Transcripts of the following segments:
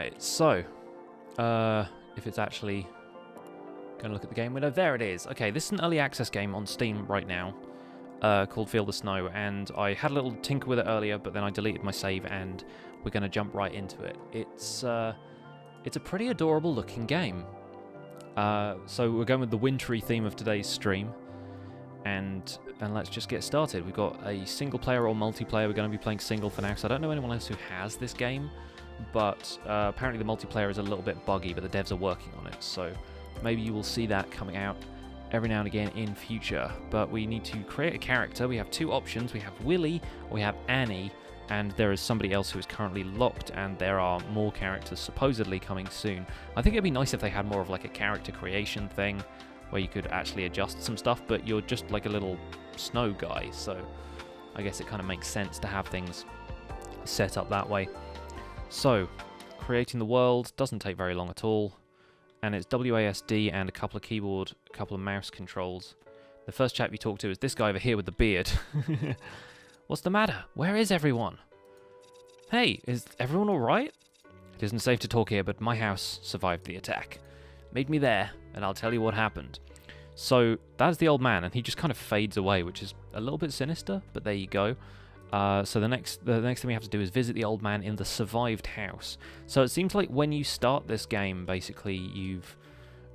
Right, so, if it's actually going to look at the game window, there it is. Okay, this is an early access game on Steam right now, called Feel the Snow, and I had a little tinker with it earlier, but then I deleted my save, and we're going to jump right into it. It's a pretty adorable looking game. So we're going with the wintry theme of today's stream, and let's just get started. We've got a single player or multiplayer. We're going to be playing single for now, so I don't know anyone else who has this game, but apparently the multiplayer is a little bit buggy, but the devs are working on it, so maybe you will see that coming out every now and again in future. But we need to create a character. We have two options. We have Willy, or we have Annie, and there is somebody else who is currently locked, and there are more characters supposedly coming soon. I think it'd be nice if they had more of like a character creation thing, where you could actually adjust some stuff, but you're just like a little snow guy, so I guess it kind of makes sense to have things set up that way. So, creating the world doesn't take very long at all, and it's WASD and a couple of mouse controls. The first chap you talk to is this guy over here with the beard. What's the matter? Where is everyone? Hey, is everyone alright? It isn't safe to talk here, but my house survived the attack. Meet me there, and I'll tell you what happened. So, that's the old man, and he just kind of fades away, which is a little bit sinister, but there you go. So the next thing we have to do is visit the old man in the survived house. So it seems like when you start this game, basically, you've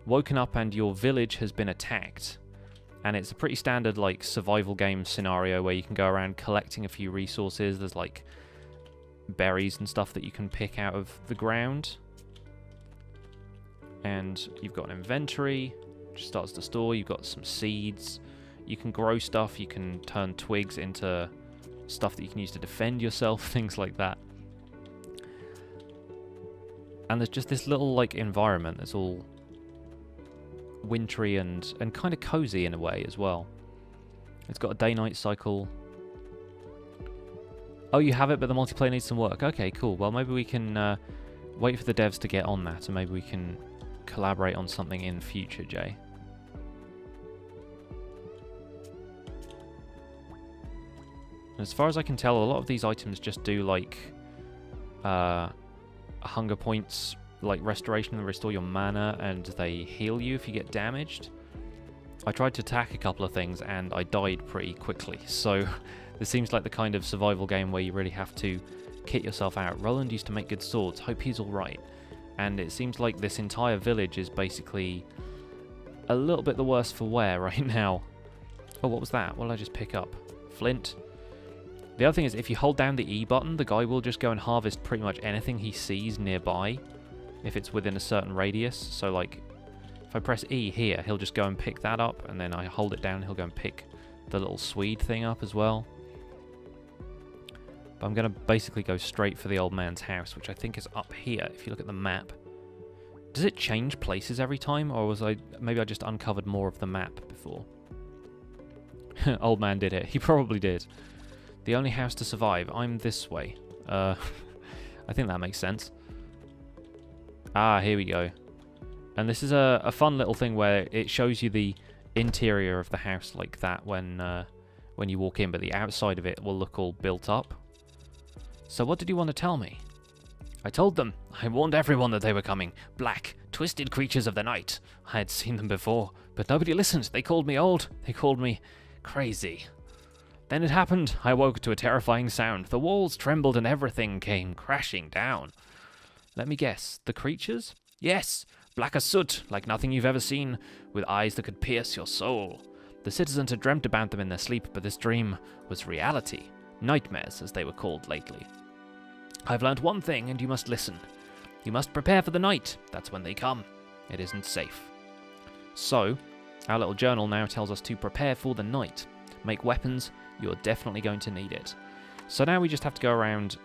woken up and your village has been attacked. And it's a pretty standard, like, survival game scenario where you can go around collecting a few resources. There's, like, berries and stuff that you can pick out of the ground. And you've got an inventory, which starts to store. You've got some seeds. You can grow stuff. You can turn twigs into stuff that you can use to defend yourself, things like that. And there's just this little, like, environment that's all wintry and kind of cozy in a way as well. It's got a day-night cycle. Oh, you have it, but the multiplayer needs some work. Okay, cool. Well, maybe we can wait for the devs to get on that, and maybe we can collaborate on something in future, Jay. As far as I can tell, a lot of these items just do, like, hunger points, like restoration, and restore your mana, and they heal you if you get damaged. I tried to attack a couple of things, and I died pretty quickly, so this seems like the kind of survival game where you really have to kit yourself out. Roland used to make good swords. Hope he's alright. And it seems like this entire village is basically a little bit the worse for wear right now. Oh, what was that? What did I just pick up? Flint. The other thing is, if you hold down the E button, the guy will just go and harvest pretty much anything he sees nearby, if it's within a certain radius. So, like, if I press E here, he'll just go and pick that up, and then I hold it down, he'll go and pick the little Swede thing up as well. But I'm going to basically go straight for the old man's house, which I think is up here, if you look at the map. Does it change places every time, or maybe I just uncovered more of the map before? Old man did it. He probably did. The only house to survive. I'm this way. I think that makes sense. Ah, here we go. And this is a fun little thing where it shows you the interior of the house like that when you walk in, but the outside of it will look all built up. So what did you want to tell me? I told them. I warned everyone that they were coming. Black, twisted creatures of the night. I had seen them before, but nobody listened. They called me old. They called me crazy. Then it happened. I woke to a terrifying sound. The walls trembled and everything came crashing down. Let me guess. The creatures? Yes. Black as soot, like nothing you've ever seen, with eyes that could pierce your soul. The citizens had dreamt about them in their sleep, but this dream was reality. Nightmares, as they were called lately. I've learned one thing, and you must listen. You must prepare for the night. That's when they come. It isn't safe. So, our little journal now tells us to prepare for the night. Make weapons. You're definitely going to need it. So now we just have to go around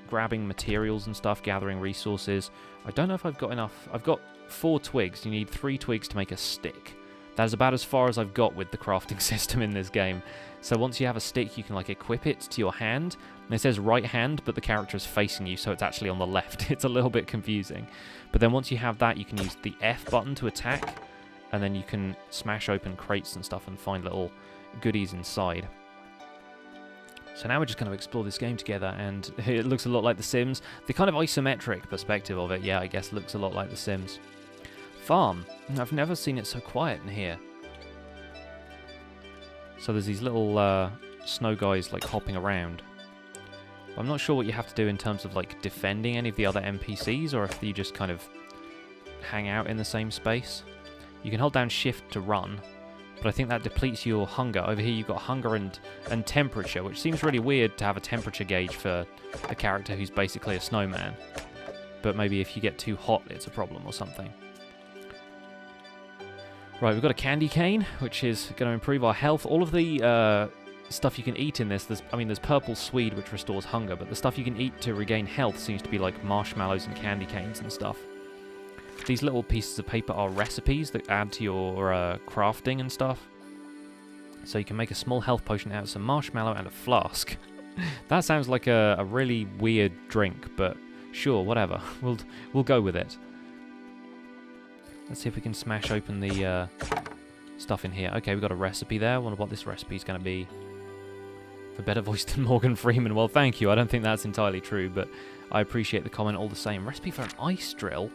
grabbing materials and stuff, gathering resources. I don't know if I've got enough. I've got 4 twigs. You need 3 twigs to make a stick. That is about as far as I've got with the crafting system in this game. So once you have a stick, you can, like, equip it to your hand. And it says right hand, but the character is facing you, so it's actually on the left. It's a little bit confusing. But then once you have that, you can use the F button to attack. And then you can smash open crates and stuff and find little goodies inside. So now we're just going to explore this game together, and it looks a lot like The Sims. The kind of isometric perspective of it, yeah, I guess looks a lot like The Sims. Farm. I've never seen it so quiet in here. So there's these little snow guys like hopping around. I'm not sure what you have to do in terms of like defending any of the other NPCs, or if you just kind of hang out in the same space. You can hold down shift to run, but I think that depletes your hunger. Over here you've got hunger and temperature, which seems really weird to have a temperature gauge for a character who's basically a snowman. But maybe if you get too hot, it's a problem or something. Right, we've got a candy cane, which is going to improve our health. All of the stuff you can eat in this, there's purple swede, which restores hunger, but the stuff you can eat to regain health seems to be like marshmallows and candy canes and stuff. These little pieces of paper are recipes that add to your crafting and stuff. So you can make a small health potion out of some marshmallow and a flask. That sounds like a really weird drink, but sure, whatever. We'll go with it. Let's see if we can smash open the stuff in here. Okay, we've got a recipe there. I wonder what this recipe is going to be. For better voice than Morgan Freeman. Well, thank you. I don't think that's entirely true, but I appreciate the comment all the same. Recipe for an ice drill?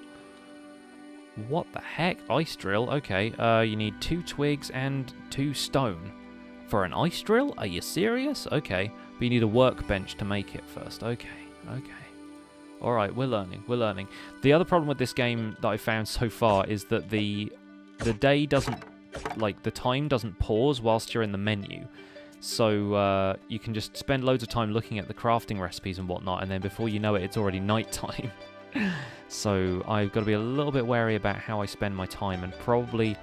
What the heck? Ice drill? Okay, you need 2 twigs and 2 stone. For an ice drill? Are you serious? Okay, but you need a workbench to make it first. Okay. Alright, we're learning. The other problem with this game that I've found so far is that the day doesn't, like, the time doesn't pause whilst you're in the menu. So you can just spend loads of time looking at the crafting recipes and whatnot, and then before you know it, it's already night time. So I've got to be a little bit wary about how I spend my time, and probably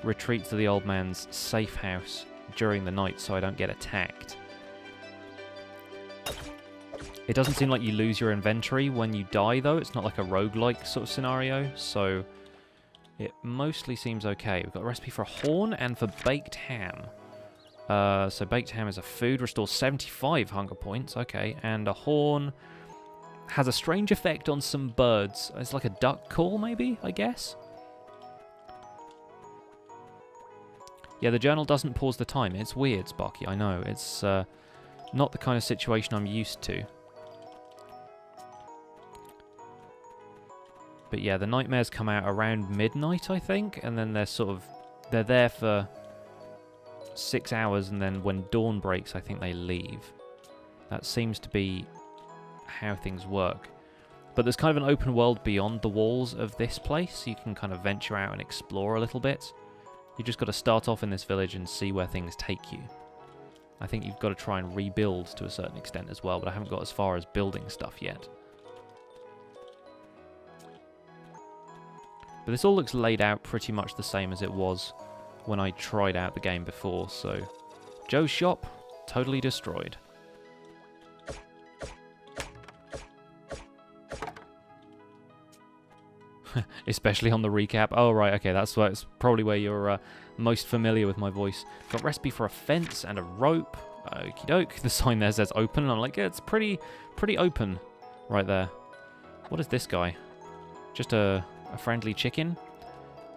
retreat to the old man's safe house during the night so I don't get attacked. It doesn't seem like you lose your inventory when you die, though. It's not like a roguelike sort of scenario, so it mostly seems okay. We've got a recipe for a horn and for baked ham. So baked ham is a food, restores 75 hunger points, okay, and a horn has a strange effect on some birds. It's like a duck call, maybe, I guess? Yeah, the journal doesn't pause the time. It's weird, Sparky, I know. It's not the kind of situation I'm used to. But yeah, the nightmares come out around midnight, I think, and then they're there for 6 hours, and then when dawn breaks, I think they leave. That seems to be how things work. But there's kind of an open world beyond the walls of this place. You can kind of venture out and explore a little bit. You just got to start off in this village and see where things take you. I think you've got to try and rebuild to a certain extent as well, but I haven't got as far as building stuff yet. But this all looks laid out pretty much the same as it was when I tried out the game before, so Joe's shop, totally destroyed. Especially on the recap. Oh, right, okay, that's probably where you're most familiar with my voice. Got recipe for a fence and a rope. Okie doke. The sign there says open, and I'm like, yeah, it's pretty open right there. What is this guy? Just a friendly chicken?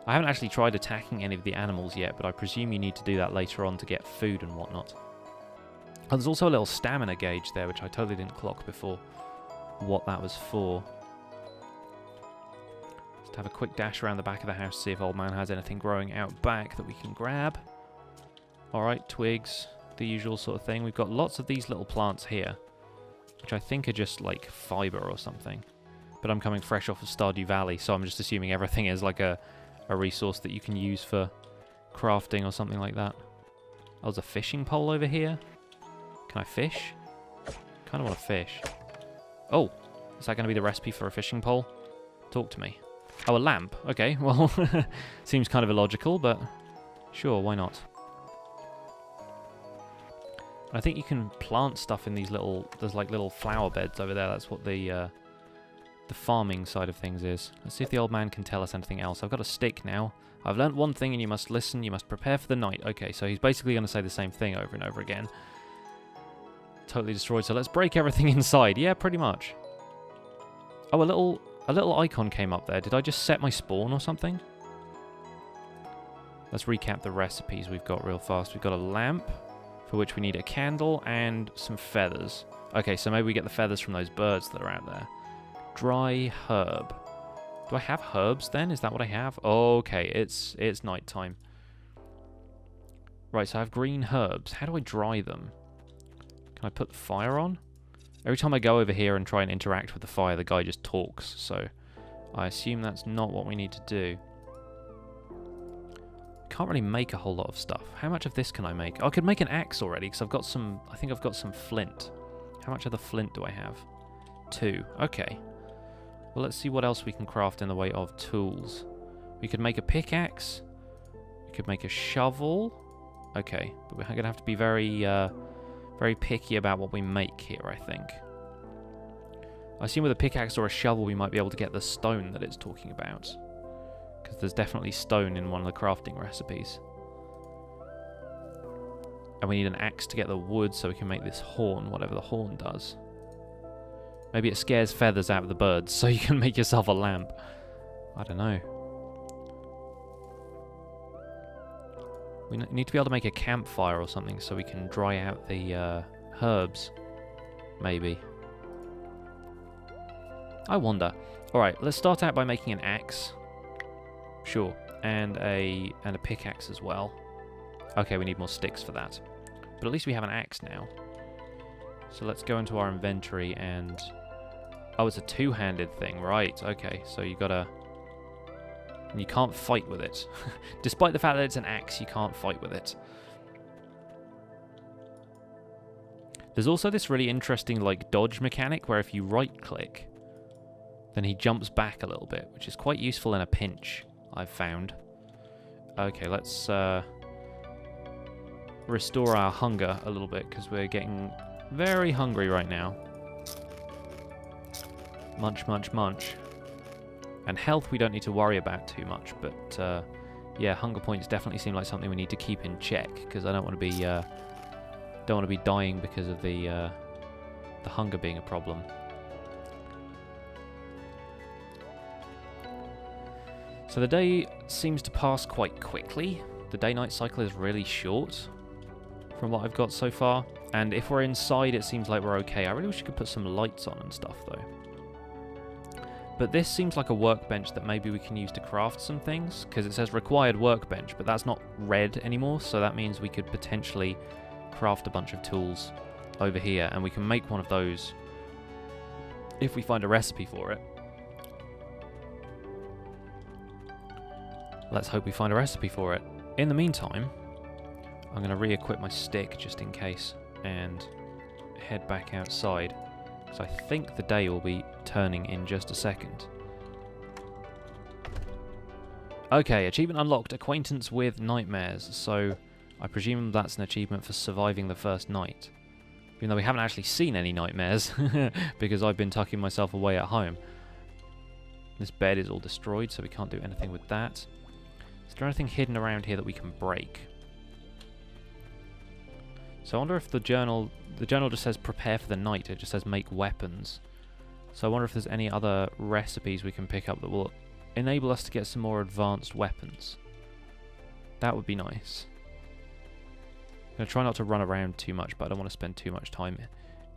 I haven't actually tried attacking any of the animals yet, but I presume you need to do that later on to get food and whatnot. Oh, there's also a little stamina gauge there, which I totally didn't clock before what that was for. Just have a quick dash around the back of the house, see if old man has anything growing out back that we can grab. Alright, twigs, the usual sort of thing. We've got lots of these little plants here, which I think are just like fibre or something. But I'm coming fresh off of Stardew Valley, so I'm just assuming everything is like a resource that you can use for crafting or something like that. Oh, there's a fishing pole over here. Can I fish? Kind of want to fish. Oh, is that going to be the recipe for a fishing pole? Talk to me. Oh, a lamp. Okay, well, seems kind of illogical, but sure, why not? I think you can plant stuff in these there's like little flower beds over there. That's what the farming side of things is. Let's see if the old man can tell us anything else. I've got a stick now. I've learnt one thing, and you must listen. You must prepare for the night. Okay, so he's basically going to say the same thing over and over again. Totally destroyed. So let's break everything inside. Yeah, pretty much. Oh, a little icon came up there. Did I just set my spawn or something? Let's recap the recipes we've got real fast. We've got a lamp for which we need a candle and some feathers. Okay, so maybe we get the feathers from those birds that are out there. Dry herb. Do I have herbs then? Is that what I have? Okay, it's night time. Right, so I have green herbs. How do I dry them? Can I put the fire on? Every time I go over here and try and interact with the fire, the guy just talks. So I assume that's not what we need to do. Can't really make a whole lot of stuff. How much of this can I make? Oh, I could make an axe already because I've got some. I think I've got some flint. How much of the flint do I have? 2. Okay. Well, let's see what else we can craft in the way of tools. We could make a pickaxe. We could make a shovel. Okay, but we're going to have to be very, very picky about what we make here, I think. I assume with a pickaxe or a shovel we might be able to get the stone that it's talking about. Because there's definitely stone in one of the crafting recipes. And we need an axe to get the wood so we can make this horn, whatever the horn does. Maybe it scares feathers out of the birds so you can make yourself a lamp. I don't know. We need to be able to make a campfire or something so we can dry out the herbs. Maybe. I wonder. Alright, let's start out by making an axe. Sure. And a pickaxe as well. Okay, we need more sticks for that. But at least we have an axe now. So let's go into our inventory and... Oh, it's a two-handed thing. Right, okay. So you gotta... And you can't fight with it. Despite the fact that it's an axe, you can't fight with it. There's also this really interesting, like, dodge mechanic where if you right-click, then he jumps back a little bit, which is quite useful in a pinch, I've found. Okay, let's restore our hunger a little bit, because we're getting very hungry right now. Munch, munch, munch. And health we don't need to worry about too much, but yeah, hunger points definitely seem like something we need to keep in check, because I don't want to be dying because of the hunger being a problem. So the day seems to pass quite quickly. The day-night cycle is really short from what I've got so far. And if we're inside, it seems like we're okay. I really wish you could put some lights on and stuff, though. But this seems like a workbench that maybe we can use to craft some things, because it says required workbench, but that's not red anymore, so that means we could potentially craft a bunch of tools over here, and we can make one of those if we find a recipe for it. Let's hope we find a recipe for it. In the meantime, I'm going to re-equip my stick just in case and head back outside, because I think the day will be turning in just a second. Okay, achievement unlocked, acquaintance with nightmares. So I presume that's an achievement for surviving the first night. Even though we haven't actually seen any nightmares, because I've been tucking myself away at home. This bed is all destroyed, so we can't do anything with that. Is there anything hidden around here that we can break? So I wonder if the journal just says prepare for the night, it just says make weapons. So I wonder if there's any other recipes we can pick up that will enable us to get some more advanced weapons. That would be nice. I'm going to try not to run around too much, but I don't want to spend too much time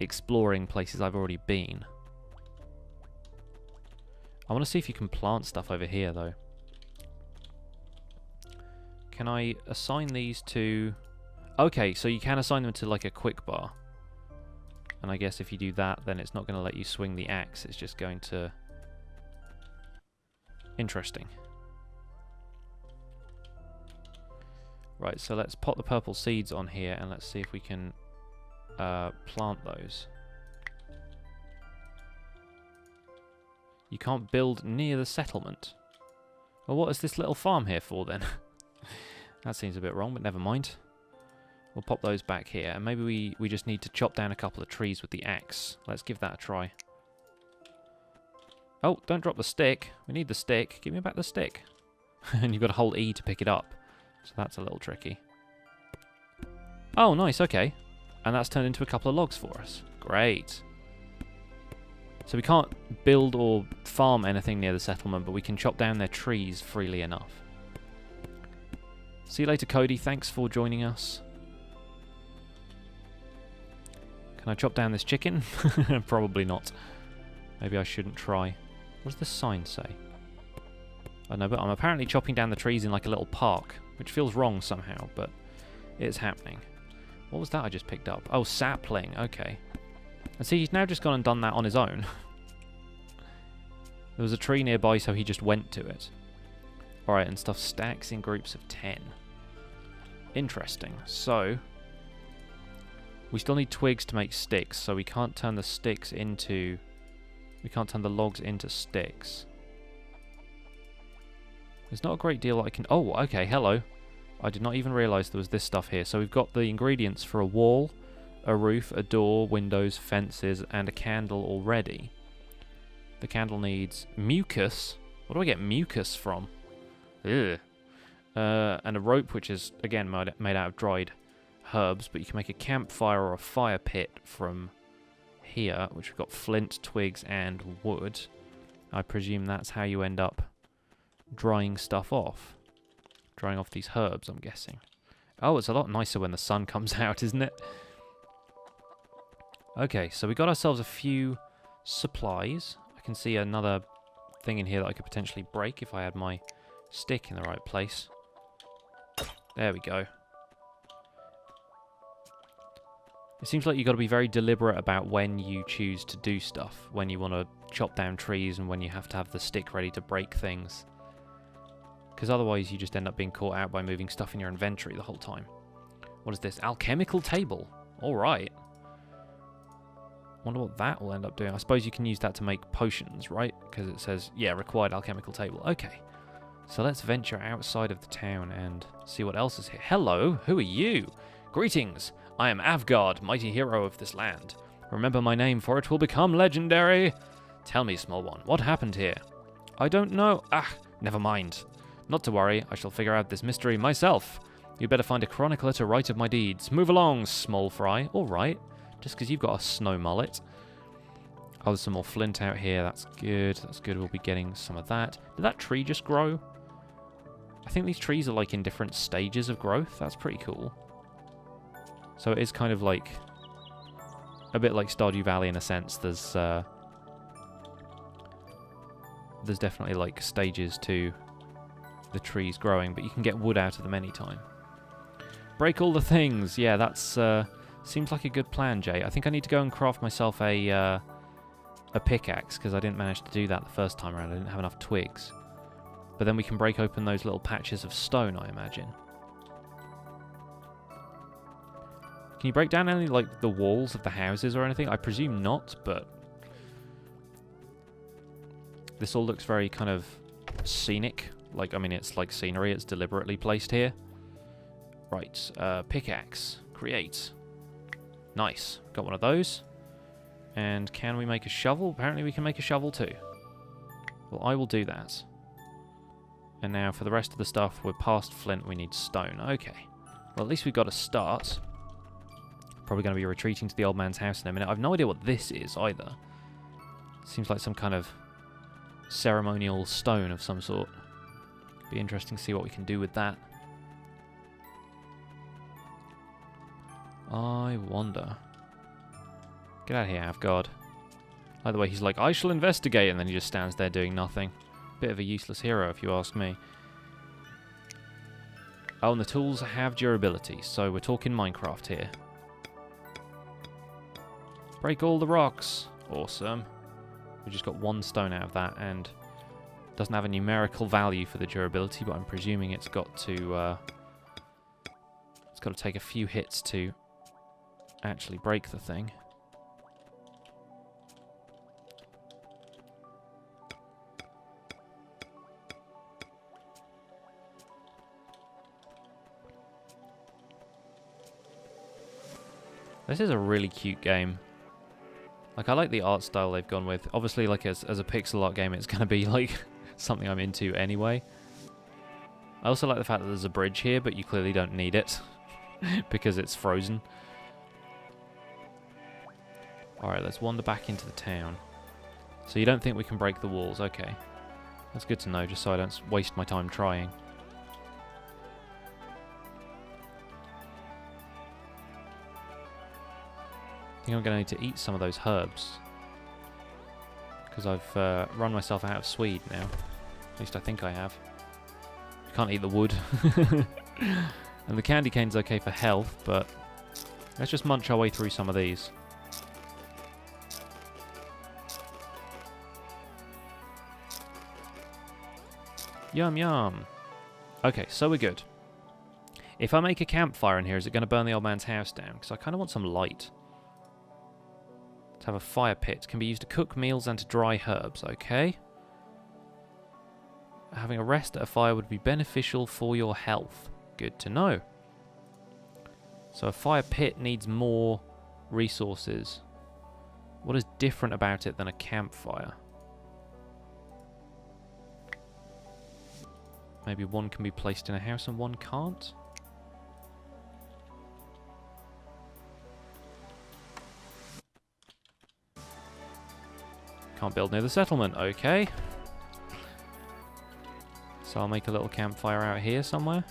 exploring places I've already been. I want to see if you can plant stuff over here, though. Can I assign these to... Okay, so you can assign them to, like, a quick bar. And I guess if you do that, then it's not going to let you swing the axe. It's just going to... Interesting. Right, so let's pop the purple seeds on here, and let's see if we can plant those. You can't build near the settlement. Well, what is this little farm here for, then? That seems a bit wrong, but never mind. We'll pop those back here, and maybe we just need to chop down a couple of trees with the axe. Let's give that a try. Oh, don't drop the stick. We need the stick. Give me back the stick. And you've got to hold E to pick it up. So that's a little tricky. Oh, nice, okay. And that's turned into a couple of logs for us. Great. So we can't build or farm anything near the settlement, but we can chop down their trees freely enough. See you later, Cody. Thanks for joining us. Can I chop down this chicken? Probably not. Maybe I shouldn't try. What does this sign say? I know, but I'm apparently chopping down the trees in like a little park, which feels wrong somehow, but it's happening. What was that I just picked up? Oh, sapling. Okay. And see, he's now just gone and done that on his own. There was a tree nearby, so he just went to it. Alright, and stuff stacks in groups of 10. Interesting. So, we still need twigs to make sticks, so we can't turn the sticks into... We can't turn the logs into sticks. There's not a great deal I can... Oh, okay, hello. I did not even realise there was this stuff here. So we've got the ingredients for a wall, a roof, a door, windows, fences, and a candle already. The candle needs mucus. What do I get mucus from? Ugh. And a rope, which is, again, made out of dried herbs, but you can make a campfire or a fire pit from here, which we've got flint, twigs, and wood. I presume that's how you end up drying stuff off. Drying off these herbs, I'm guessing. Oh, it's a lot nicer when the sun comes out, isn't it? Okay, so we got ourselves a few supplies. I can see another thing in here that I could potentially break if I had my stick in the right place. There we go. It seems like you've got to be very deliberate about when you choose to do stuff. When you want to chop down trees and when you have to have the stick ready to break things. Because otherwise you just end up being caught out by moving stuff in your inventory the whole time. What is this? Alchemical table. Alright. Wonder what that will end up doing. I suppose you can use that to make potions, right? Because it says, yeah, required alchemical table. Okay. So let's venture outside of the town and see what else is here. Hello, who are you? Greetings. I am Avgard, mighty hero of this land. Remember my name, for it will become legendary. Tell me, small one, what happened here? I don't know. Ah, never mind. Not to worry, I shall figure out this mystery myself. You'd better find a chronicler to write of my deeds. Move along, small fry. All right. Just because you've got a snow mullet. Oh, there's some more flint out here. That's good. That's good. We'll be getting some of that. Did that tree just grow? I think these trees are like in different stages of growth. That's pretty cool. So it is kind of like a bit like Stardew Valley in a sense. There's definitely like stages to the trees growing, but you can get wood out of them anytime. Break all the things. Yeah, that's seems like a good plan, Jay. I think I need to go and craft myself a pickaxe because I didn't manage to do that the first time around. I didn't have enough twigs. But then we can break open those little patches of stone, I imagine. Can you break down any, like, the walls of the houses or anything? I presume not, but this all looks very kind of scenic. Like, I mean, it's like scenery. It's deliberately placed here. Right, pickaxe. Create. Nice. Got one of those. And can we make a shovel? Apparently we can make a shovel too. Well, I will do that. And now for the rest of the stuff, we're past flint, we need stone. Okay. Well, at least we've got a start. Probably going to be retreating to the old man's house in a minute. I've no idea what this is either. Seems like some kind of ceremonial stone of some sort. Be interesting to see what we can do with that. I wonder. Get out of here, Avgard. By the way, he's like, I shall investigate, and then he just stands there doing nothing. Bit of a useless hero, if you ask me. Oh, and the tools have durability, so we're talking Minecraft here. Break all the rocks. Awesome. We just got one stone out of that, and doesn't have a numerical value for the durability, but I'm presuming it's got to take a few hits to actually break the thing. This is a really cute game. Like, I like the art style they've gone with. Obviously, like, as a pixel art game, it's going to be, like, something I'm into anyway. I also like the fact that there's a bridge here, but you clearly don't need it. Because it's frozen. Alright, let's wander back into the town. So you don't think we can break the walls? Okay. That's good to know, just so I don't waste my time trying. I think I'm going to need to eat some of those herbs. Because I've run myself out of Swede now. At least I think I have. You can't eat the wood. And the candy cane's okay for health, but let's just munch our way through some of these. Yum yum. Okay, so we're good. If I make a campfire in here, is it going to burn the old man's house down? Because I kind of want some light. Let's have a fire pit. Can be used to cook meals and to dry herbs. Okay. Having a rest at a fire would be beneficial for your health. Good to know. So a fire pit needs more resources. What is different about it than a campfire? Maybe one can be placed in a house and one can't? Can't build near the settlement. Okay. So I'll make a little campfire out here somewhere.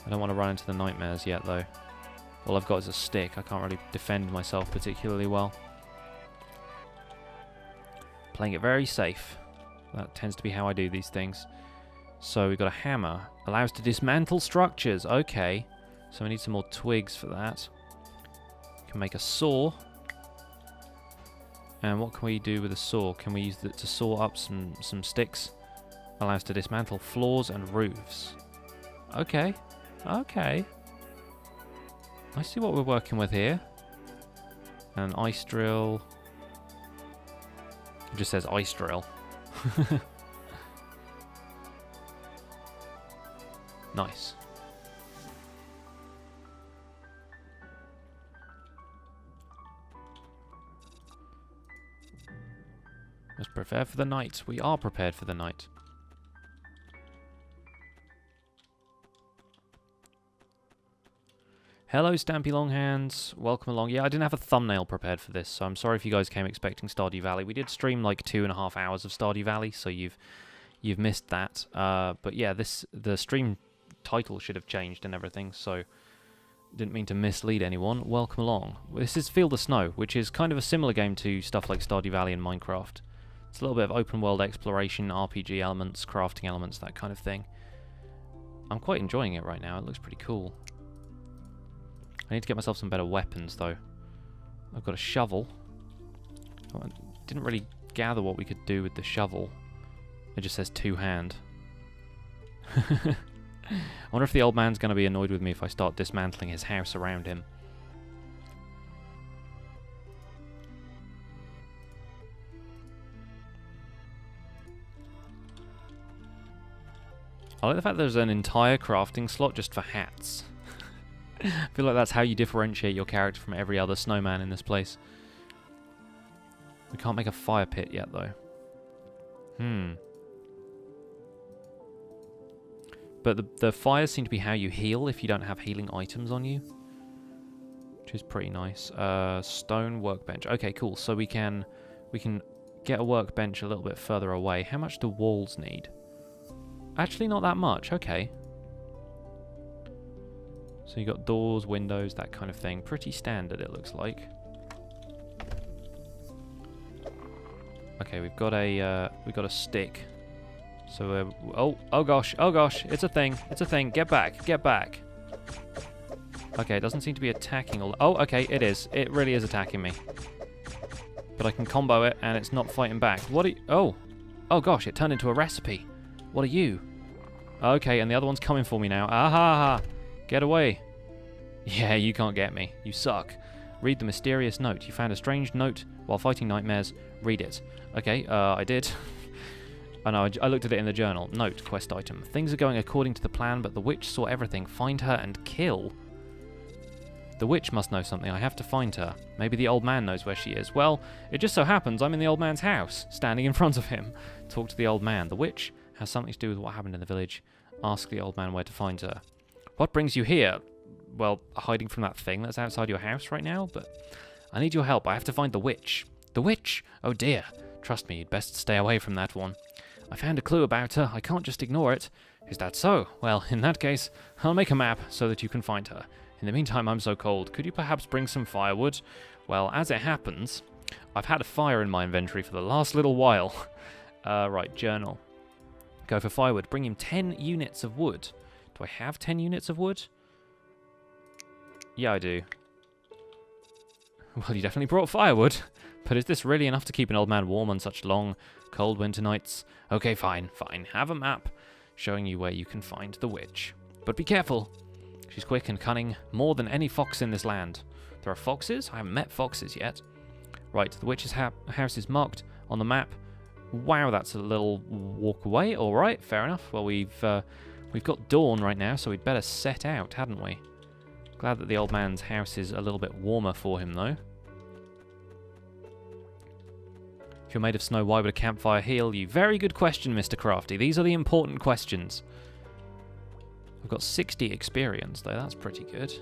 I don't want to run into the nightmares yet, though. All I've got is a stick. I can't really defend myself particularly well. Playing it very safe. That tends to be how I do these things. So we've got a hammer. Allows to dismantle structures. Okay. So we need some more twigs for that. We can make a saw. And what can we do with a saw? Can we use it to saw up some sticks? Allows to dismantle floors and roofs. Okay. Okay. I see what we're working with here. And an ice drill. It just says ice drill. Nice. Let's prepare for the night. We are prepared for the night. Hello, Stampy Longhands. Welcome along. Yeah, I didn't have a thumbnail prepared for this, so I'm sorry if you guys came expecting Stardew Valley. We did stream like 2.5 hours of Stardew Valley, so you've missed that. But yeah, the stream title should have changed and everything, so didn't mean to mislead anyone. Welcome along. This is Field of Snow, which is kind of a similar game to stuff like Stardew Valley and Minecraft. It's a little bit of open world exploration, RPG elements, crafting elements, that kind of thing. I'm quite enjoying it right now. It looks pretty cool. I need to get myself some better weapons, though. I've got a shovel. I didn't really gather what we could do with the shovel. It just says two-hand. I wonder if the old man's going to be annoyed with me if I start dismantling his house around him. I like the fact there's an entire crafting slot just for hats. I feel like that's how you differentiate your character from every other snowman in this place. We can't make a fire pit yet, though. But the fires seem to be how you heal if you don't have healing items on you. Which is pretty nice. Stone workbench. Okay, cool. So we can get a workbench a little bit further away. How much do walls need? Actually, not that much. Okay. So you got doors, windows, that kind of thing. Pretty standard, it looks like. Okay, we've got a stick. So oh gosh, it's a thing, Get back. Okay, it doesn't seem to be attacking all. Oh, okay, it is. It really is attacking me. But I can combo it, and it's not fighting back. What are you? Oh gosh, it turned into a recipe. What are you? Okay, and the other one's coming for me now. Aha! Get away. Yeah, you can't get me. You suck. Read the mysterious note. You found a strange note while fighting nightmares. Read it. Okay, I did. Oh no, I looked at it in the journal. Note, quest item. Things are going according to the plan, but the witch saw everything. Find her and kill. The witch must know something. I have to find her. Maybe the old man knows where she is. Well, it just so happens I'm in the old man's house, standing in front of him. Talk to the old man. The witch has something to do with what happened in the village. Ask the old man where to find her. What brings you here? Well, hiding from that thing that's outside your house right now, but I need your help. I have to find the witch. The witch? Oh dear. Trust me, you'd best stay away from that one. I found a clue about her. I can't just ignore it. Is that so? Well, in that case, I'll make a map so that you can find her. In the meantime, I'm so cold. Could you perhaps bring some firewood? Well, as it happens, I've had a fire in my inventory for the last little while. Right, journal. Go for firewood. Bring him 10 units of wood. Do I have 10 units of wood? Yeah, I do. Well, you definitely brought firewood. But is this really enough to keep an old man warm on such long, cold winter nights? Okay, fine, fine. Have a map showing you where you can find the witch. But be careful. She's quick and cunning, more than any fox in this land. There are foxes? I haven't met foxes yet. Right, the witch's house is marked on the map. Wow, that's a little walk away. All right, fair enough. Well, we've got dawn right now, so we'd better set out, hadn't we? Glad that the old man's house is a little bit warmer for him, though. If you're made of snow, why would a campfire heal you? Very good question, Mr. Crafty. These are the important questions. I've got 60 experience, though. That's pretty good.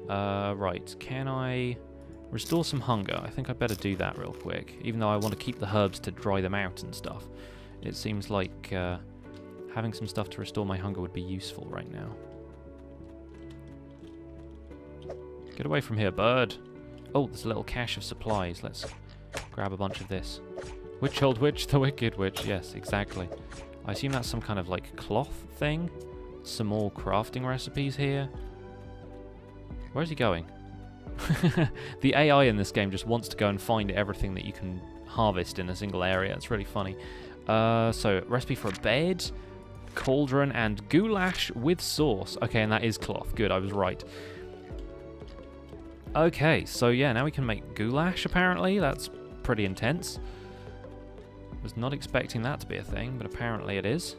Right. Can I restore some hunger? I think I'd better do that real quick. Even though I want to keep the herbs to dry them out and stuff. It seems like having some stuff to restore my hunger would be useful right now. Get away from here, bird. Oh, there's a little cache of supplies. Let's grab a bunch of this. Witch, old witch, the wicked witch. Yes, exactly. I assume that's some kind of, like, cloth thing. Some more crafting recipes here. Where's he going? The AI in this game just wants to go and find everything that you can harvest in a single area. It's really funny. So, recipe for a bed, cauldron, and goulash with sauce. Okay, and that is cloth. Good, I was right. Okay, so yeah, now we can make goulash, apparently. That's pretty intense. Was not expecting that to be a thing, but apparently it is.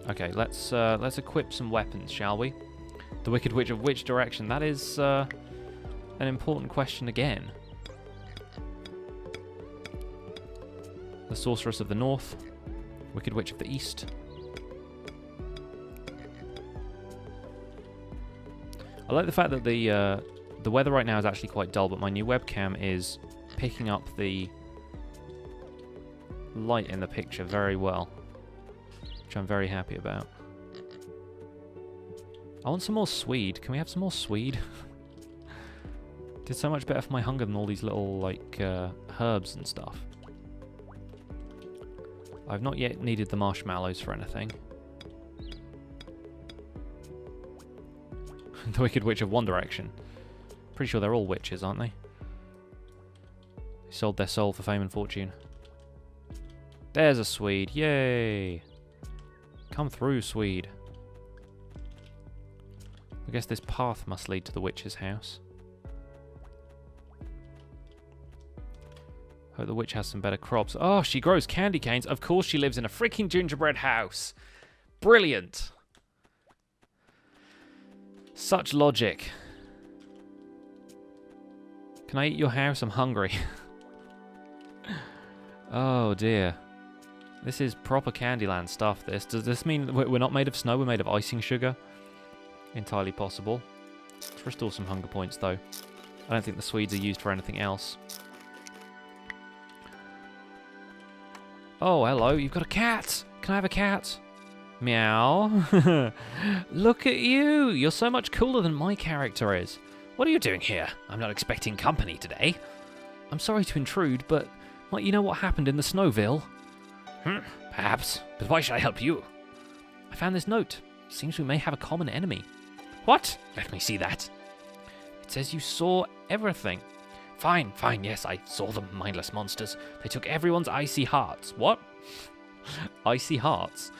Okay, let's equip some weapons, shall we? The Wicked Witch of which direction? That is an important question again. The Sorceress of the North. Wicked Witch of the East. I like the fact that the weather right now is actually quite dull, but my new webcam is picking up the light in the picture very well, which I'm very happy about. I want some more swede. Can we have some more swede? Did so much better for my hunger than all these little, like, herbs and stuff. I've not yet needed the marshmallows for anything. The Wicked Witch of One Direction. Pretty sure they're all witches, aren't they? They sold their soul for fame and fortune. There's a Swede. Yay! Come through, Swede. I guess this path must lead to the witch's house. Hope the witch has some better crops. Oh, she grows candy canes. Of course she lives in a freaking gingerbread house. Brilliant. Such logic. Can I eat your house? I'm hungry. Oh dear. This is proper Candyland stuff, this. Does this mean we're not made of snow, we're made of icing sugar? Entirely possible. Let's restore some hunger points, though. I don't think the Swedes are used for anything else. Oh, hello, you've got a cat! Can I have a cat? Meow. Look at you! You're so much cooler than my character is. What are you doing here? I'm not expecting company today. I'm sorry to intrude, but might you know what happened in the Snowville? Perhaps, but why should I help you? I found this note. Seems we may have a common enemy. What? Let me see that. It says you saw everything. Fine, fine, yes, I saw them, mindless monsters. They took everyone's icy hearts. What? Icy hearts?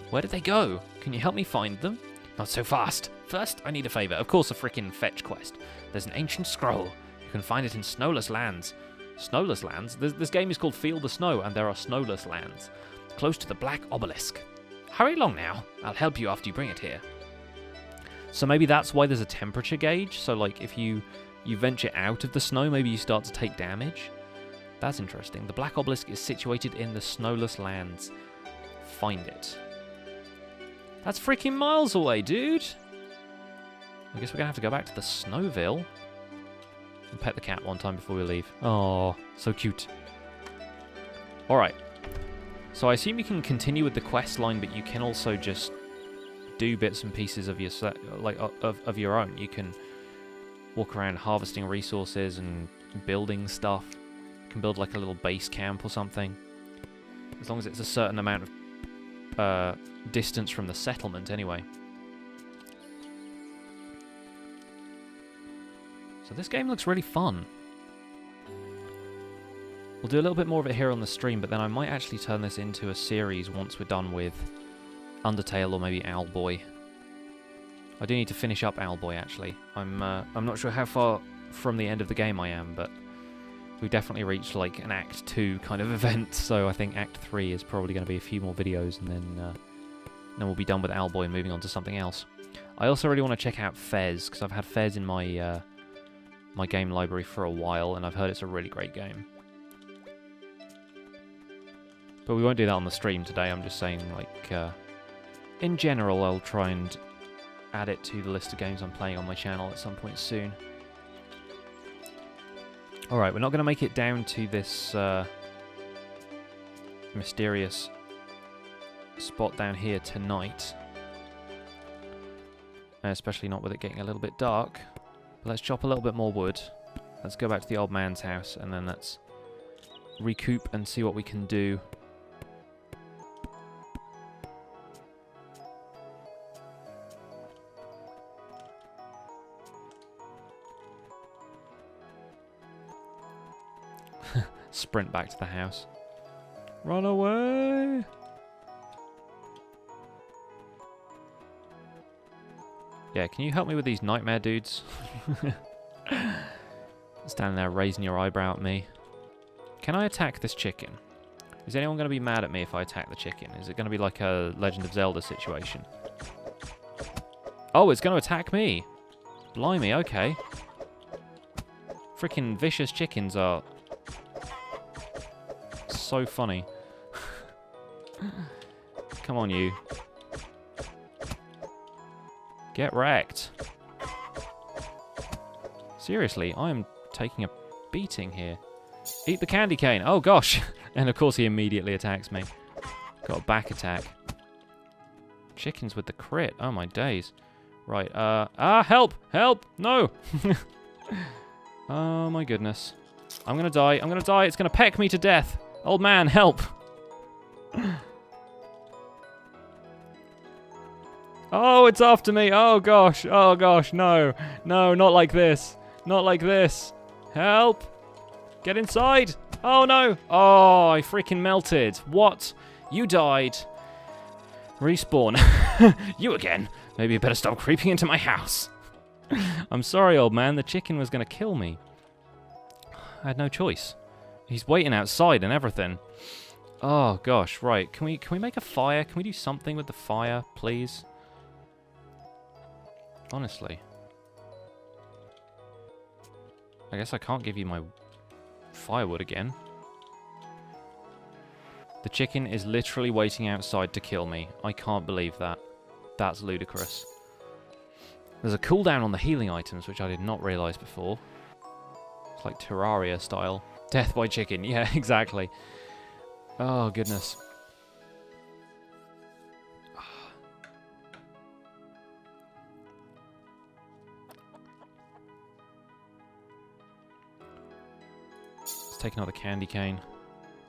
Where did they go? Can you help me find them? Not so fast. First, I need a favor. Of course, a frickin' fetch quest. There's an ancient scroll. You can find it in Snowless Lands. Snowless Lands? This game is called Feel the Snow, and there are Snowless Lands. Close to the Black Obelisk. Hurry along now. I'll help you after you bring it here. So maybe that's why there's a temperature gauge. So, like, if you venture out of the snow, maybe you start to take damage. That's interesting. The Black Obelisk is situated in the Snowless Lands. Find it. That's freaking miles away, dude. I guess we're going to have to go back to the Snowville. And pet the cat one time before we leave. Oh, so cute. Alright. So I assume you can continue with the quest line, but you can also just do bits and pieces of your of your own. You can walk around harvesting resources and building stuff. You can build like a little base camp or something, as long as it's a certain amount of distance from the settlement anyway. So this game looks really fun. We'll do a little bit more of it here on the stream, but then I might actually turn this into a series once we're done with Undertale or maybe Owlboy. I do need to finish up Owlboy actually. I'm not sure how far from the end of the game I am, but we've definitely reached like an Act 2 kind of event, so I think Act 3 is probably going to be a few more videos, and then we'll be done with Owlboy and moving on to something else. I also really want to check out Fez, because I've had Fez in my my game library for a while, and I've heard it's a really great game. But we won't do that on the stream today. I'm just saying, like, in general, I'll try and add it to the list of games I'm playing on my channel at some point soon. Alright, we're not going to make it down to this mysterious spot down here tonight. Especially not with it getting a little bit dark. But let's chop a little bit more wood. Let's go back to the old man's house, and then let's recoup and see what we can do. Sprint back to the house. Run away! Yeah, can you help me with these nightmare dudes? Standing there raising your eyebrow at me. Can I attack this chicken? Is anyone going to be mad at me if I attack the chicken? Is it going to be like a Legend of Zelda situation? Oh, it's going to attack me! Blimey, okay. Freaking vicious chickens are so funny. Come on, you. Get wrecked. Seriously, I am taking a beating here. Eat the candy cane. Oh, gosh. And, of course, he immediately attacks me. Got a back attack. Chickens with the crit. Oh, my days. Right, help! Help! No! Oh, my goodness. I'm gonna die. I'm gonna die. It's gonna peck me to death. Old man, help! Oh, it's after me. Oh, gosh. Oh, gosh. No. No, not like this. Not like this. Help! Get inside! Oh, no! Oh, I freaking melted. What? You died. Respawn. You again. Maybe you better stop creeping into my house. I'm sorry, old man. The chicken was going to kill me. I had no choice. He's waiting outside and everything. Oh, gosh. Right. Can we make a fire? Can we do something with the fire, please? Honestly. I guess I can't give you my firewood again. The chicken is literally waiting outside to kill me. I can't believe that. That's ludicrous. There's a cooldown on the healing items, which I did not realise before. It's like Terraria style. Death by chicken. Yeah, exactly. Oh, goodness. Let's take another candy cane.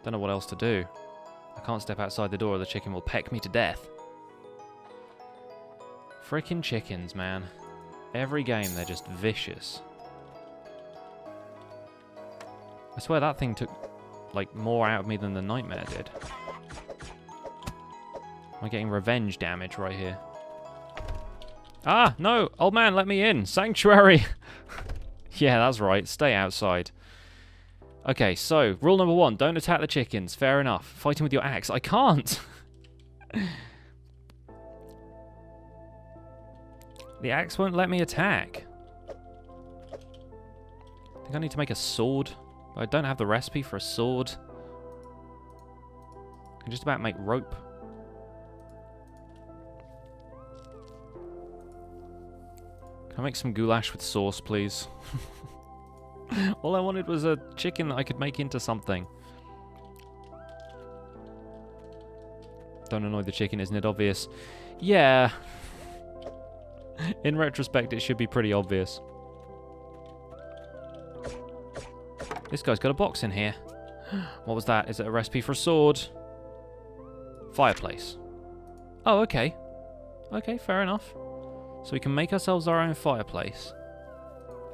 Don't know what else to do. I can't step outside the door or the chicken will peck me to death. Frickin' chickens, man. Every game, they're just vicious. I swear that thing took, like, more out of me than the nightmare did. I'm getting revenge damage right here. Ah, no! Old man, let me in! Sanctuary! Yeah, that's right. Stay outside. Okay, so, rule number 1, don't attack the chickens. Fair enough. Fighting with your axe. I can't! The axe won't let me attack. I think I need to make a sword. I don't have the recipe for a sword. I can just about make rope. Can I make some goulash with sauce, please? All I wanted was a chicken that I could make into something. Don't annoy the chicken, isn't it obvious? Yeah. In retrospect, it should be pretty obvious. This guy's got a box in here. What was that? Is it a recipe for a sword? Fireplace. Oh, okay. Okay, fair enough. So we can make ourselves our own fireplace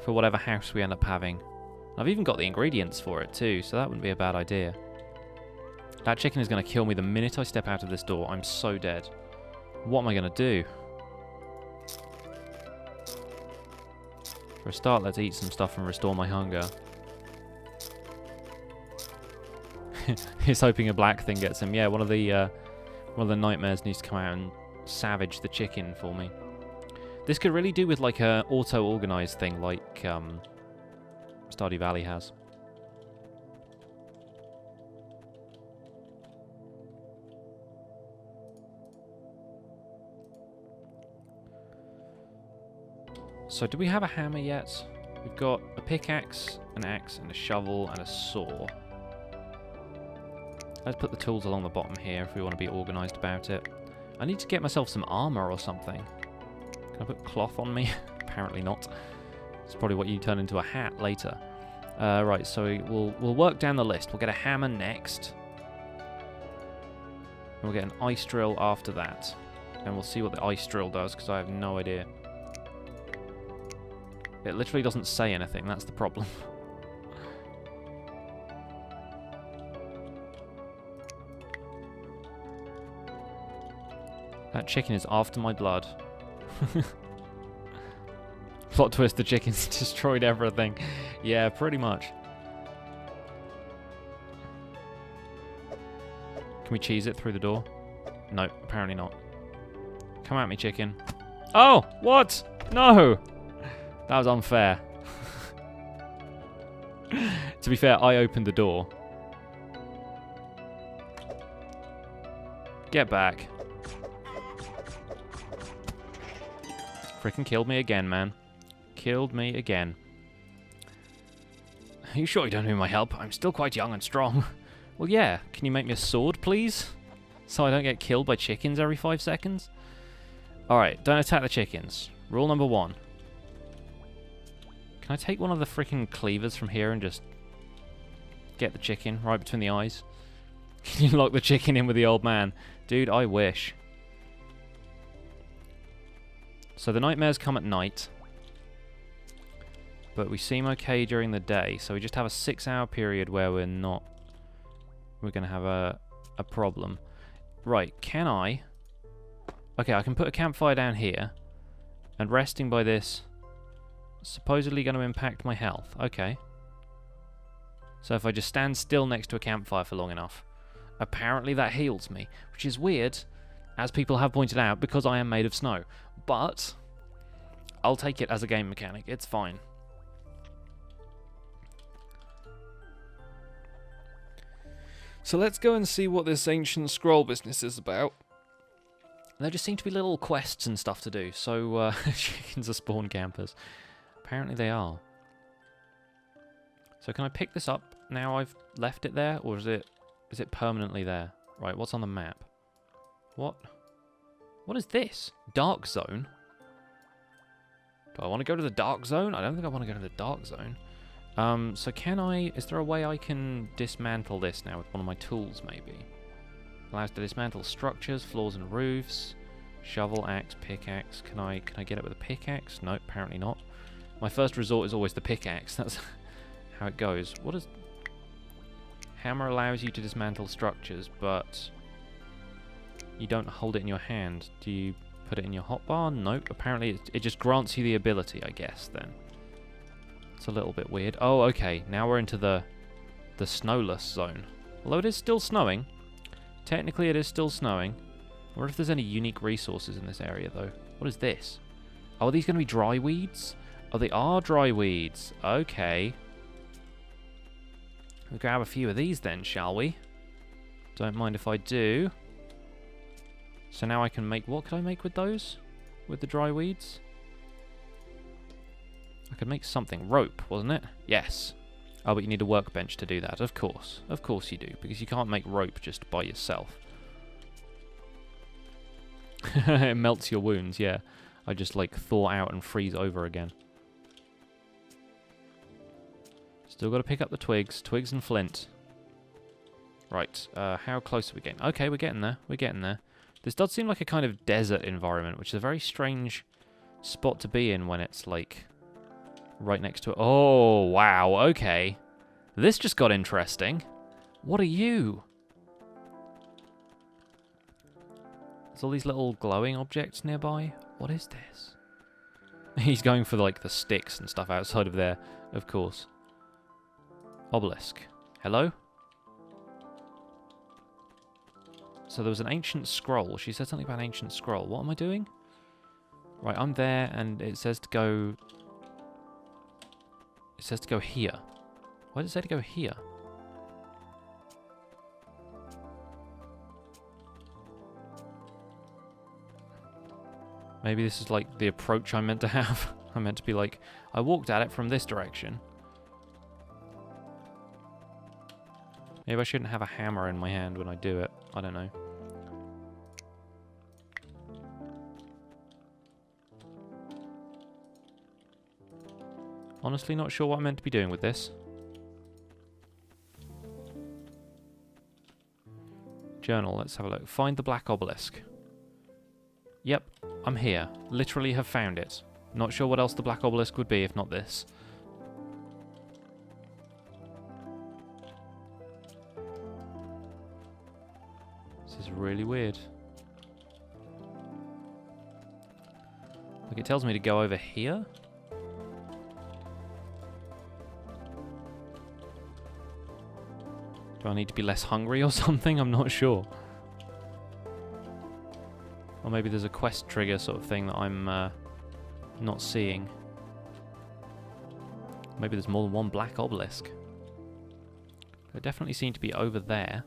for whatever house we end up having. I've even got the ingredients for it too, so that wouldn't be a bad idea. That chicken is going to kill me the minute I step out of this door. I'm so dead. What am I going to do? For a start, let's eat some stuff and restore my hunger. He's hoping a black thing gets him. Yeah, one of the nightmares needs to come out and savage the chicken for me. This could really do with like a auto-organized thing like Stardew Valley has. So do we have a hammer yet? We've got a pickaxe, an axe, and a shovel, and a saw. Let's put the tools along the bottom here if we want to be organised about it. I need to get myself some armour or something. Can I put cloth on me? Apparently not. It's probably what you turn into a hat later. Right, so we'll work down the list. We'll get a hammer next. And we'll get an ice drill after that. And we'll see what the ice drill does, because I have no idea. It literally doesn't say anything, that's the problem. That chicken is after my blood. Plot twist, the chicken's destroyed everything. Yeah, pretty much. Can we cheese it through the door? No, apparently not. Come at me, chicken. Oh, what? No! That was unfair. To be fair, I opened the door. Get back. Freaking killed me again, man. Killed me again. Are you sure you don't need my help? I'm still quite young and strong. Well, yeah. Can you make me a sword, please? So I don't get killed by chickens every 5 seconds? Alright, don't attack the chickens. Rule number 1. Can I take one of the freaking cleavers from here and just get the chicken right between the eyes? Can you lock the chicken in with the old man? Dude, I wish. So the nightmares come at night. But we seem okay during the day. So we just have a 6-hour period where we're going to have a problem. Right, can I... Okay, I can put a campfire down here. And resting by this... supposedly going to impact my health. Okay. So if I just stand still next to a campfire for long enough, apparently that heals me, which is weird, as people have pointed out, because I am made of snow. But I'll take it as a game mechanic. It's fine. So let's go and see what this ancient scroll business is about. There just seem to be little quests and stuff to do, so chickens are spawn campers. Apparently they are. So can I pick this up now I've left it there, or is it permanently there? Right, what's on the map? What is this? Dark zone? Do I want to go to the dark zone? I don't think I want to go to the dark zone. So is there a way I can dismantle this now with one of my tools maybe? Allows to dismantle structures, floors and roofs. Shovel, axe, pickaxe. Can I get it with a pickaxe? No, apparently not. My first resort is always the pickaxe. That's how it goes. What is... Hammer allows you to dismantle structures, but you don't hold it in your hand. Do you put it in your hotbar? Nope. Apparently it just grants you the ability, I guess, then. It's a little bit weird. Oh, okay. Now we're into the snowless zone. Although it is still snowing. Technically it is still snowing. I wonder if there's any unique resources in this area, though. What is this? Oh, are these going to be dry weeds? Oh, they are dry weeds. Okay. We'll grab a few of these then, shall we? Don't mind if I do. So now I can make... What could I make with those? With the dry weeds? I could make something. Rope, wasn't it? Yes. Oh, but you need a workbench to do that. Of course. Of course you do. Because you can't make rope just by yourself. It melts your wounds, yeah. I just, like, thaw out and freeze over again. Still got to pick up the twigs. Twigs and flint. Right, how close are we getting? Okay, we're getting there. We're getting there. This does seem like a kind of desert environment, which is a very strange spot to be in when it's, like, right next to it. Oh, wow, okay. This just got interesting. What are you? There's all these little glowing objects nearby. What is this? He's going for, like, the sticks and stuff outside of there, of course. Obelisk. Hello? So there was an ancient scroll. She said something about an ancient scroll. What am I doing? Right, I'm there, and it says to go... It says to go here. Why does it say to go here? Maybe this is like the approach I'm meant to have. I'm meant to be like, I walked at it from this direction. Maybe I shouldn't have a hammer in my hand when I do it. I don't know. Honestly, not sure what I'm meant to be doing with this. Journal, let's have a look. Find the black obelisk. Yep, I'm here. Literally have found it. Not sure what else the black obelisk would be if not this. This is really weird. Like, it tells me to go over here. Do I need to be less hungry or something? I'm not sure. Or maybe there's a quest trigger sort of thing that I'm not seeing. Maybe there's more than one black obelisk. They definitely seem to be over there.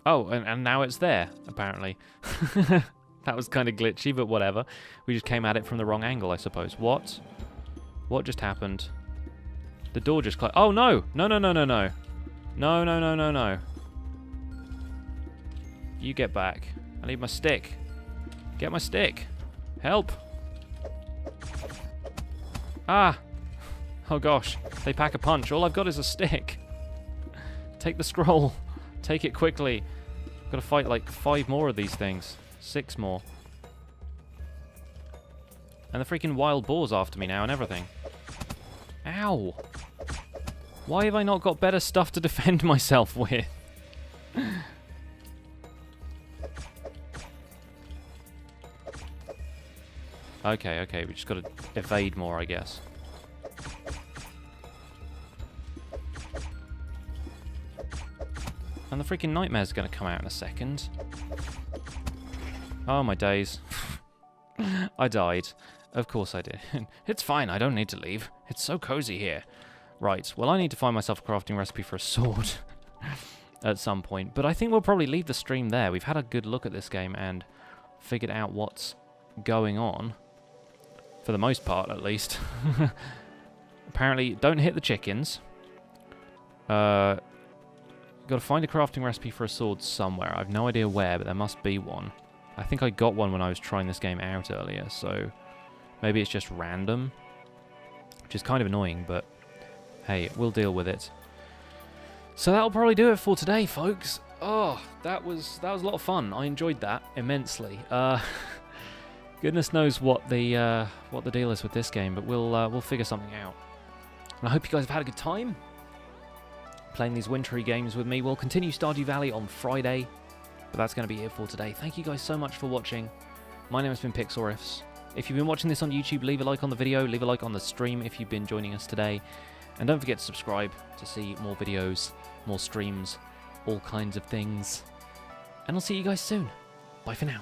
Oh, and now it's there, apparently. That was kind of glitchy, but whatever. We just came at it from the wrong angle, I suppose. What? What just happened? The door just closed. Oh, no! No, no, no, no, no. No, no, no, no, no. You get back. I need my stick. Get my stick. Help! Ah! Oh, gosh. They pack a punch. All I've got is a stick. Take the scroll. Take it quickly. I've got to fight like 5 more of these things. 6 more. And the freaking wild boar's after me now and everything. Ow! Why have I not got better stuff to defend myself with? Okay, okay, we just got to evade more, I guess. And the freaking nightmare's going to come out in a second. Oh, my days. I died. Of course I did. It's fine, I don't need to leave. It's so cozy here. Right, well, I need to find myself a crafting recipe for a sword at some point. But I think we'll probably leave the stream there. We've had a good look at this game and figured out what's going on. For the most part, at least. Apparently, don't hit the chickens. Got to find a crafting recipe for a sword somewhere. I have no idea where, but there must be one. I think I got one when I was trying this game out earlier, so maybe it's just random, which is kind of annoying, but hey, we'll deal with it. So that'll probably do it for today, folks. Oh, that was a lot of fun. I enjoyed that immensely. Goodness knows what the deal is with this game, but we'll figure something out. And I hope you guys have had a good time playing these wintry games with me. We'll continue Stardew Valley on Friday. But that's going to be it for today. Thank you guys so much for watching. My name has been Pixelriffs. If you've been watching this on YouTube, leave a like on the video, leave a like on the stream if you've been joining us today. And don't forget to subscribe to see more videos, more streams, all kinds of things. And I'll see you guys soon. Bye for now.